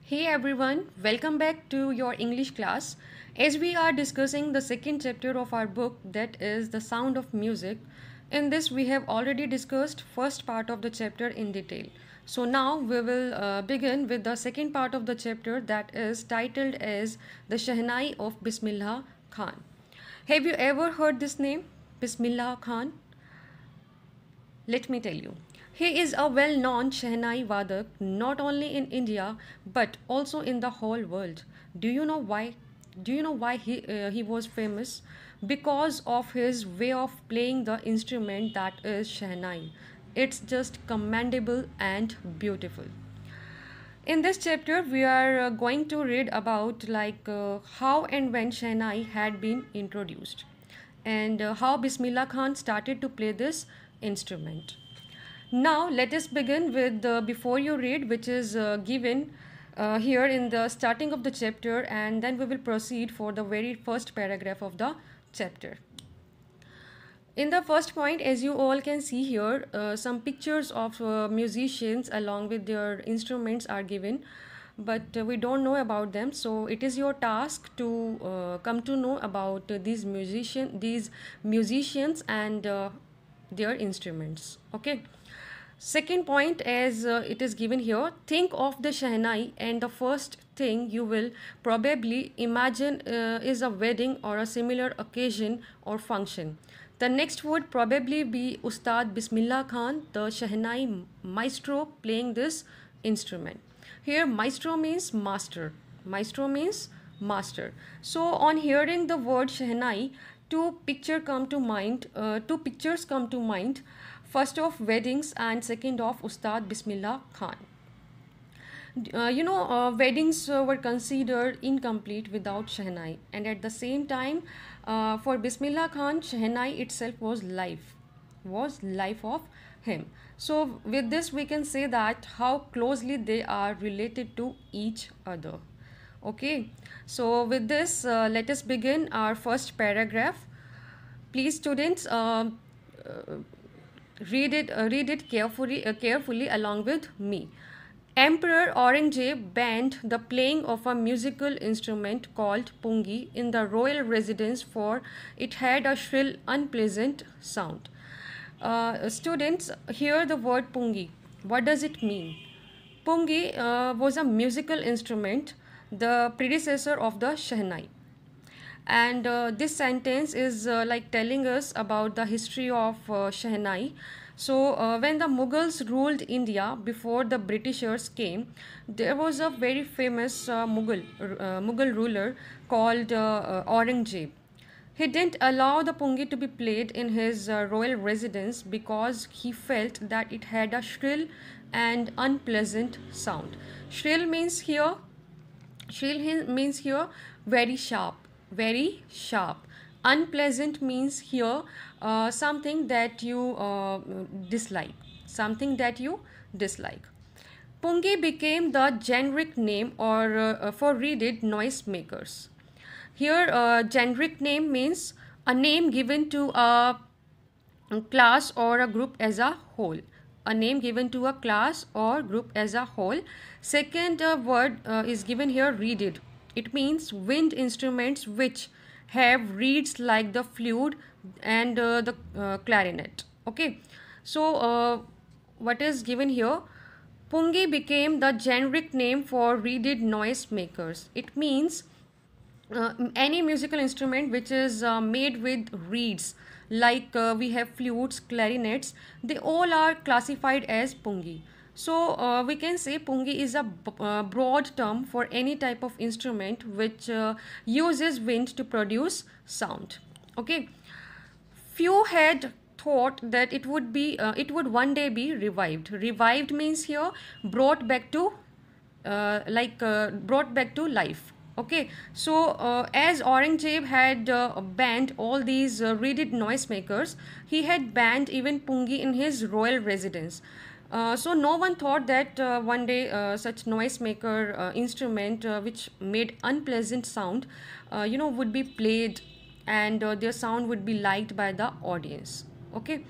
Hey everyone, welcome back to your English class. As we are discussing the second chapter of our book, that is The Sound of Music. In this we have already discussed first part of the chapter in detail. So now we will begin with the second part of the chapter, that is titled as The Shehnai of Bismillah Khan. Have you ever heard this name, Bismillah Khan? Let me tell you. He is a well known Shehnai Vadak not only in India but also in the whole world. Do you know why? Do you know why he was famous? Because of his way of playing the instrument, that is Shehnai. It's just commendable and beautiful. In this chapter, we are going to read about how and when Shehnai had been introduced and how Bismillah Khan started to play this instrument. Now, let us begin with the before you read, which is given here in the starting of the chapter, and then we will proceed for the very first paragraph of the chapter. In the first point, as you all can see here, some pictures of musicians along with their instruments are given, but we don't know about them. So it is your task to come to know about these musicians and their instruments. Okay. Second point, as it is given here, think of the Shehnai and the first thing you will probably imagine is a wedding or a similar occasion or function. The next would probably be Ustad Bismillah Khan, the Shehnai maestro playing this instrument. Here maestro means master. Maestro means master. So on hearing the word Shehnai, two pictures come to mind. First of weddings and second of Ustad Bismillah Khan. Weddings were considered incomplete without Shehnai, and at the same time, for Bismillah Khan, Shehnai itself was life of him. So with this, we can say that how closely they are related to each other. Okay, so with this, let us begin our first paragraph. Please, students, read it carefully along with me. Emperor Aurangzeb banned the playing of a musical instrument called pungi in the royal residence, for it had a shrill, unpleasant sound. Students, hear the word pungi. What does it mean? Pungi was a musical instrument, the predecessor of the Shehnai. And this sentence is like telling us about the history of Shehnai. So when the Mughals ruled India before the Britishers came, there was a very famous Mughal ruler called Aurangzeb. He didn't allow the pungi to be played in his royal residence because he felt that it had a shrill and unpleasant sound. Shrill means here very sharp, very sharp. Unpleasant means here something that you dislike. Pungi became the generic name or for reeded noisemakers. Here, generic name means a name given to a class or a group as a whole. A name given to a class or group as a whole. Second word is given here, reeded. It means wind instruments which have reeds like the flute and the clarinet. Okay, so what is given here? Pungi became the generic name for reeded noise makers. It means any musical instrument which is made with reeds, like we have flutes, clarinets, they all are classified as pungi. So we can say pungi is a broad term for any type of instrument which uses wind to produce sound. Okay, few had thought that it would one day be revived. Revived means here brought back to brought back to life. Okay, so as Aurangzeb had banned all these reeded noisemakers, he had banned even pungi in his royal residence. So no one thought that one day such noisemaker instrument which made unpleasant sound, would be played and their sound would be liked by the audience. Okay.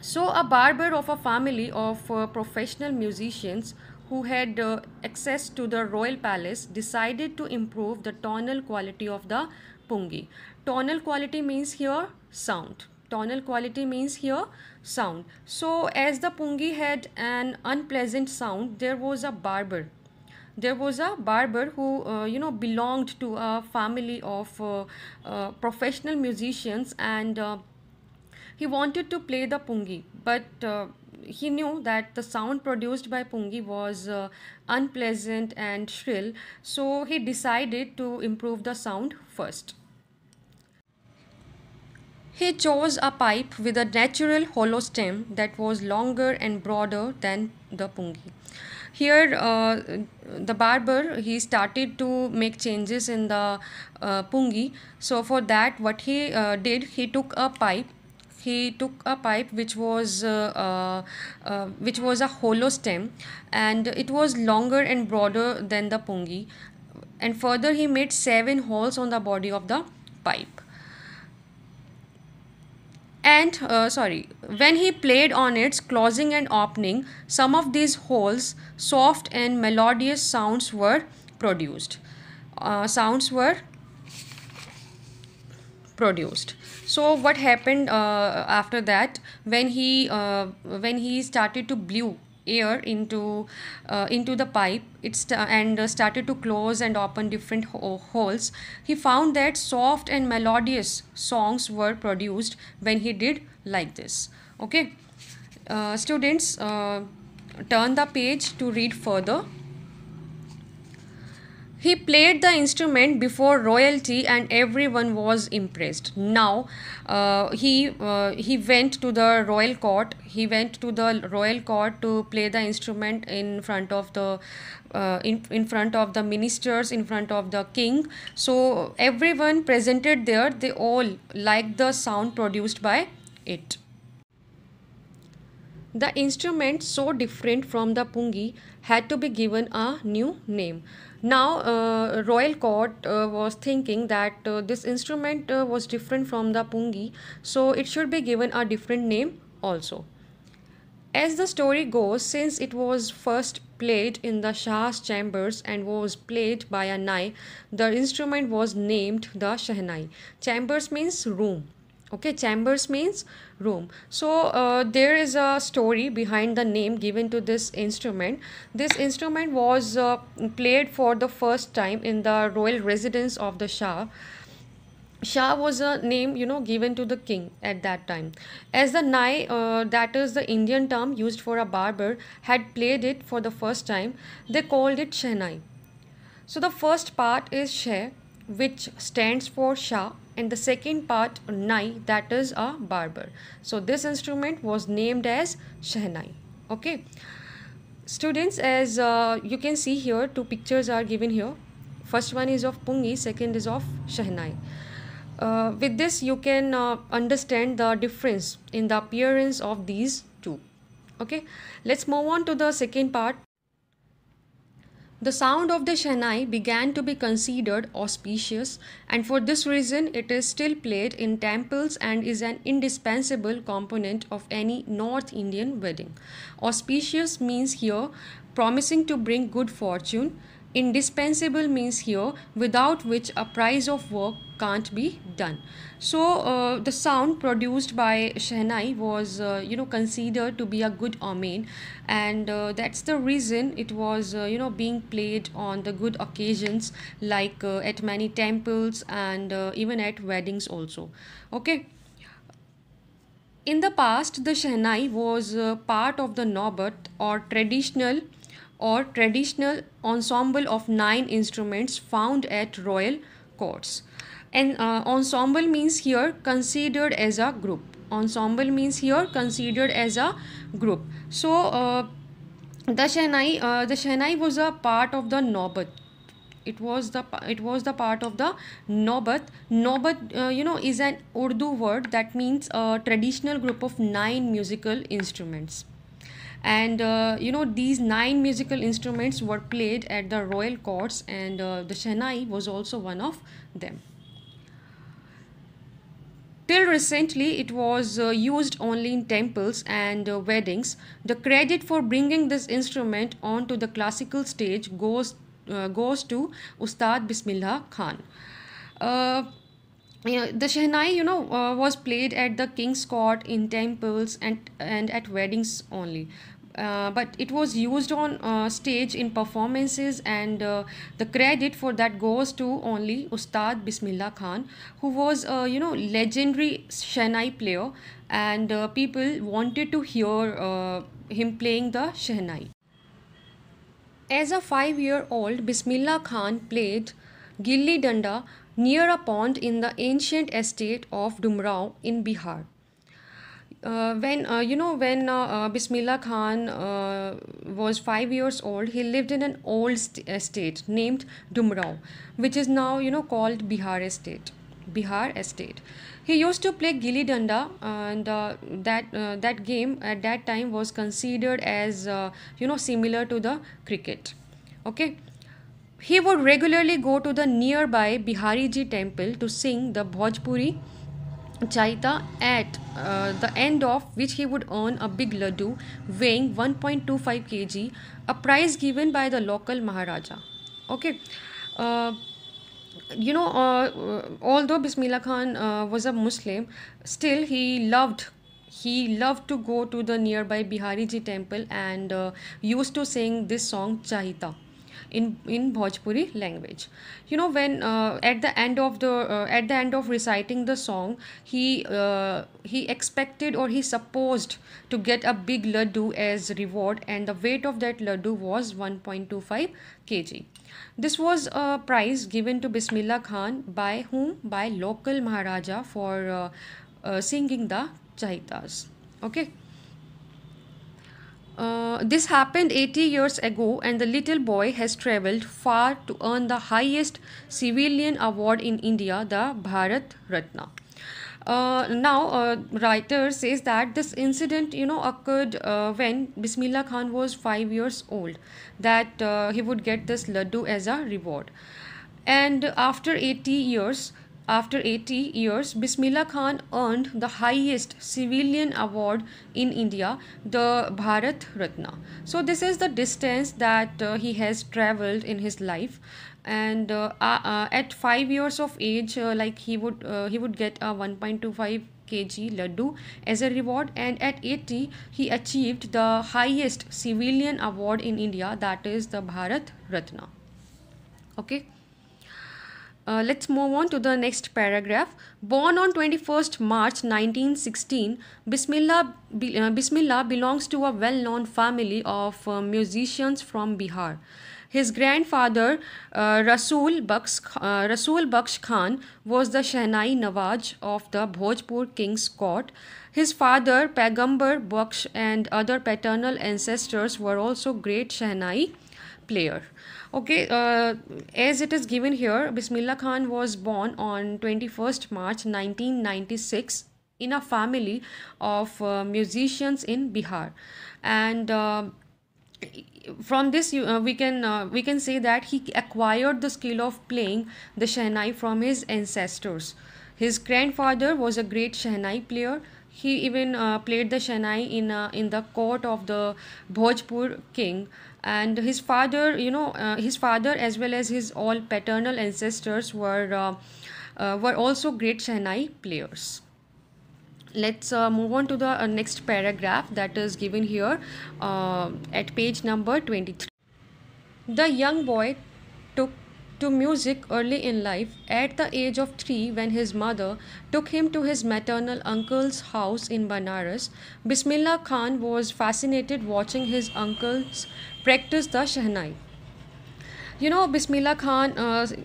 So a barber of a family of professional musicians who had access to the royal palace, decided to improve the tonal quality of the pungi. Tonal quality means here sound. Tonal quality means here sound. So as the pungi had an unpleasant sound, there was a barber. There was a barber who belonged to a family of professional musicians, and he wanted to play the pungi, but he knew that the sound produced by pungi was unpleasant and shrill, so he decided to improve the sound first. He chose a pipe with a natural hollow stem that was longer and broader than the pungi. Here, the barber, he started to make changes in the pungi. So for that, what he did, he took a pipe. He took a pipe which was a hollow stem, and it was longer and broader than the pungi. And further, he made 7 holes on the body of the pipe. And when he played on its closing and opening, some of these holes, soft and melodious sounds were produced. Sounds were produced. So what happened after that, when he started to blow air into the pipe, and started to close and open different holes, he found that soft and melodious songs were produced when he did like this. Okay, students, turn the page to read further. He played the instrument before royalty and everyone was impressed. Now he went to the royal court. He went to the royal court to play the instrument in front of the in front of the ministers, in front of the king. So everyone presented there, they all liked the sound produced by it. The instrument, so different from the pungi, had to be given a new name. Now, royal court was thinking that this instrument was different from the pungi, so it should be given a different name also. As the story goes, since it was first played in the Shah's chambers and was played by a Nai, the instrument was named the Shehnai. Chambers means room. Okay, chambers means room. So there is a story behind the name given to this instrument. This instrument was played for the first time in the royal residence of the Shah. Shah was a name, given to the king at that time. As the Nai, that is the Indian term used for a barber, had played it for the first time, they called it Shehnai. So the first part is Sheh, which stands for Shah, and the second part Nai, that is a barber. So this instrument was named as Shehnai. Okay. Students, as you can see here, 2 pictures are given here. First one is of pungi, second is of Shehnai. With this, you can understand the difference in the appearance of these two. Okay, let's move on to the second part. The sound of the Shehnai began to be considered auspicious, and for this reason, it is still played in temples and is an indispensable component of any North Indian wedding. Auspicious means here promising to bring good fortune. Indispensable means here without which a price of work can't be done. So the sound produced by Shehnai was considered to be a good omen, and that's the reason it was being played on the good occasions, like at many temples and even at weddings also. Okay. In the past, the Shehnai was part of the Naubat, or traditional ensemble of 9 instruments found at royal courts. And ensemble means here considered as a group. Ensemble means here considered as a group. So the Shehnai was a part of the Naubat. It was the part of the Naubat. Naubat, is an Urdu word that means a traditional group of 9 musical instruments. And these 9 musical instruments were played at the royal courts, and the Shehnai was also one of them. Till recently, it was used only in temples and weddings. The credit for bringing this instrument onto the classical stage goes to Ustad Bismillah Khan. Uh, yeah, the Shehnai, was played at the king's court, in temples, and at weddings only. But it was used on stage in performances, and the credit for that goes to only Ustad Bismillah Khan, who was a legendary Shehnai player, and people wanted to hear him playing the Shehnai. As a 5-year-old, Bismillah Khan played Gilli Danda near a pond in the ancient estate of Dumrao in Bihar. When Bismillah Khan was 5 years old, he lived in an old estate named Dumrao, which is now called Bihar Estate. He used to play Gilli Danda, and that game at that time was considered as similar to the cricket. Okay, he would regularly go to the nearby Bihariji temple to sing the Bhojpuri Chaita, at the end of which he would earn a big laddu weighing 1.25 kg, a prize given by the local Maharaja. Okay. Uh, Although Bismillah Khan was a Muslim, still he loved to go to the nearby Bihariji temple, and used to sing this song Chahita in Bhojpuri language. When at the end of reciting the song, he expected, or he supposed, to get a big laddu as reward, and the weight of that laddu was 1.25 kg. This was a prize given to Bismillah Khan by whom? By local Maharaja for singing the Chahitas. Okay. This happened 80 years ago, and the little boy has traveled far to earn the highest civilian award in India, the Bharat Ratna. Now, writer says that this incident, occurred when Bismillah Khan was 5 years old, that he would get this laddu as a reward. And after 80 years, Bismillah Khan earned the highest civilian award in India, the Bharat Ratna. So this is the distance that he has traveled in his life, and at 5 years of age, like he would get a 1.25 kg laddu as a reward, and at 80 he achieved the highest civilian award in India, that is the Bharat Ratna. Okay. Let's move on to the next paragraph. Born on 21st March 1916, Bismillah belongs to a well-known family of musicians from Bihar. His grandfather, Rasul Baksh Khan, was the Shehnai Nawaj of the Bhojpur king's court. His father, Pagambar Baksh, and other paternal ancestors were also great Shehnai player. Okay, as it is given here, Bismillah Khan was born on 21st March 1996 in a family of musicians in Bihar, and from this we can say that he acquired the skill of playing the Shehnai from his ancestors. His grandfather was a great Shehnai player. He even played the Shehnai in the court of the Bhojpur king, and his father as well as his all paternal ancestors were also great Shehnai players. Let's move on to the next paragraph that is given here at page number 23. The young boy took to music early in life, at the age of 3, when his mother took him to his maternal uncle's house in Banaras. Bismillah Khan was fascinated watching his uncles practice the Shehnai. Bismillah Khan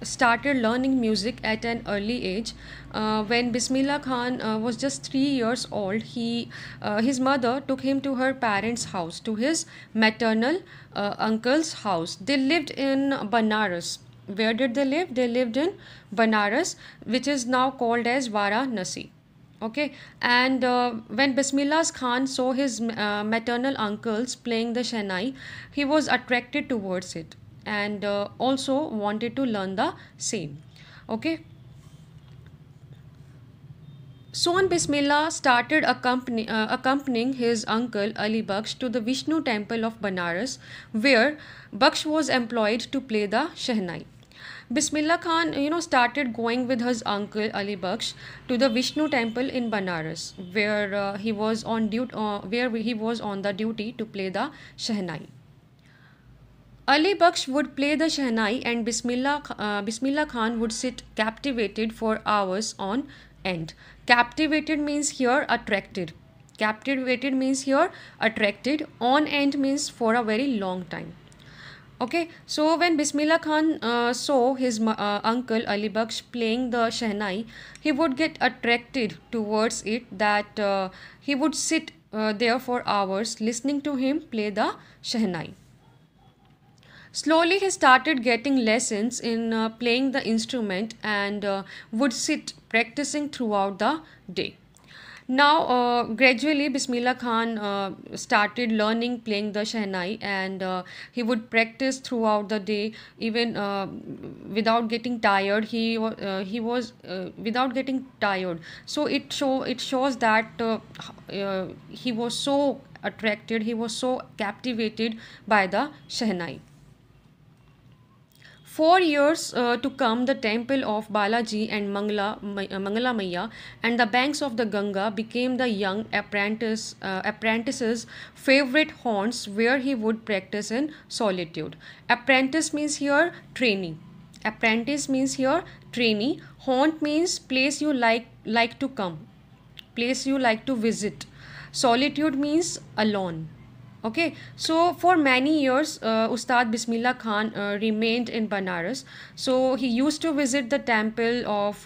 started learning music at an early age. When Bismillah Khan was just 3 years old, his mother took him to her parents' house, to his maternal uncle's house. They lived in Banaras. Where did they live? They lived in Banaras, which is now called as Varanasi. Okay, and when Bismillah Khan saw his maternal uncles playing the Shehnai, he was attracted towards it, and also wanted to learn the same. Okay, Sohan Bismillah started accompanying his uncle Ali Baksh to the Vishnu temple of Banaras, where Baksh was employed to play the Shehnai. Bismillah Khan, started going with his uncle Ali Baksh to the Vishnu temple in Banaras, where he was on the duty to play the Shehnai. Ali Baksh would play the Shehnai and Bismillah Khan would sit captivated for hours on end. Captivated means here attracted. Captivated means here attracted. On end means for a very long time. Okay, so when Bismillah Khan saw his uncle Ali Baksh playing the Shehnai, he would get attracted towards it that he would sit there for hours listening to him play the Shehnai. Slowly, he started getting lessons in playing the instrument and would sit practicing throughout the day. Now, gradually, Bismillah Khan started learning playing the Shehnai, and he would practice throughout the day, even without getting tired. He was without getting tired. So it shows that he was so attracted, he was so captivated by the Shehnai. 4 years to come, the temple of Balaji and Mangala Maya and the banks of the Ganga became the young apprentice's favorite haunts where he would practice in solitude. Apprentice means here trainee. Apprentice means here trainee. Haunt means place you like to come, place you like to visit. Solitude means alone. Okay, so for many years, Ustad Bismillah Khan remained in Banaras. So he used to visit the temple of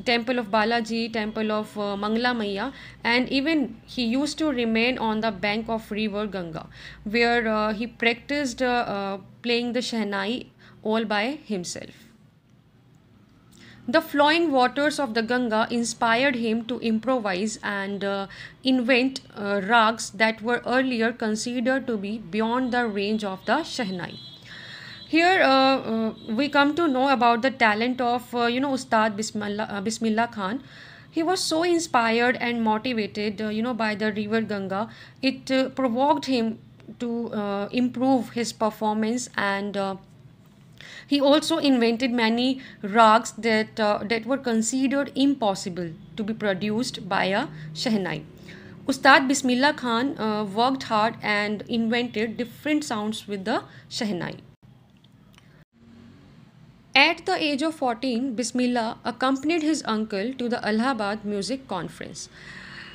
temple of Balaji, temple of Mangla Maya, and even he used to remain on the bank of river Ganga, where he practiced playing the Shehnai all by himself. The flowing waters of the Ganga inspired him to improvise and invent rags that were earlier considered to be beyond the range of the Shehnai. Here we come to know about the talent of Ustad Bismillah Khan. He was so inspired and motivated by the river Ganga. It provoked him to improve his performance, and he also invented many rags that were considered impossible to be produced by a Shehnai. Ustad Bismillah Khan worked hard and invented different sounds with the Shehnai. At the age of 14, Bismillah accompanied his uncle to the Allahabad Music Conference.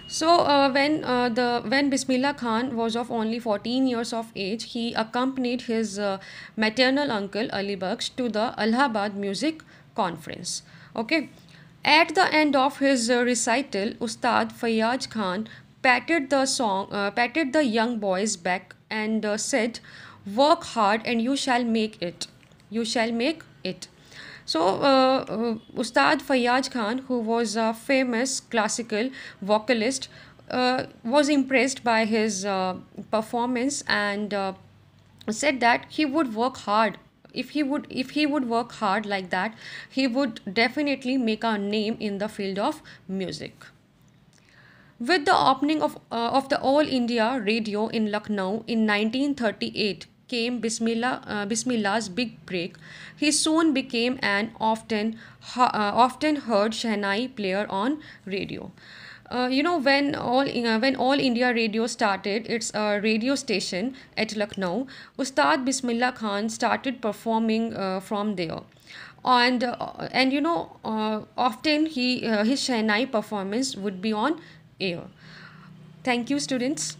So when Bismillah Khan was of only 14 years of age, he accompanied his maternal uncle Ali Baksh to the Allahabad Music Conference. Okay, at the end of his recital, Ustad Fayyaz Khan patted the young boy's back and said, "Work hard and you shall make it. You shall make it." So, Ustad Fayyaz Khan, who was a famous classical vocalist, was impressed by his performance and said that he would work hard. If he would work hard like that, he would definitely make a name in the field of music. With the opening of the All India Radio in Lucknow in 1938 came Bismillah's big break. He soon became an often heard Shehnai player on radio. When All India Radio started its radio station at Lucknow, Ustad Bismillah Khan started performing from there, and often his Shehnai performance would be on air. Thank you, students.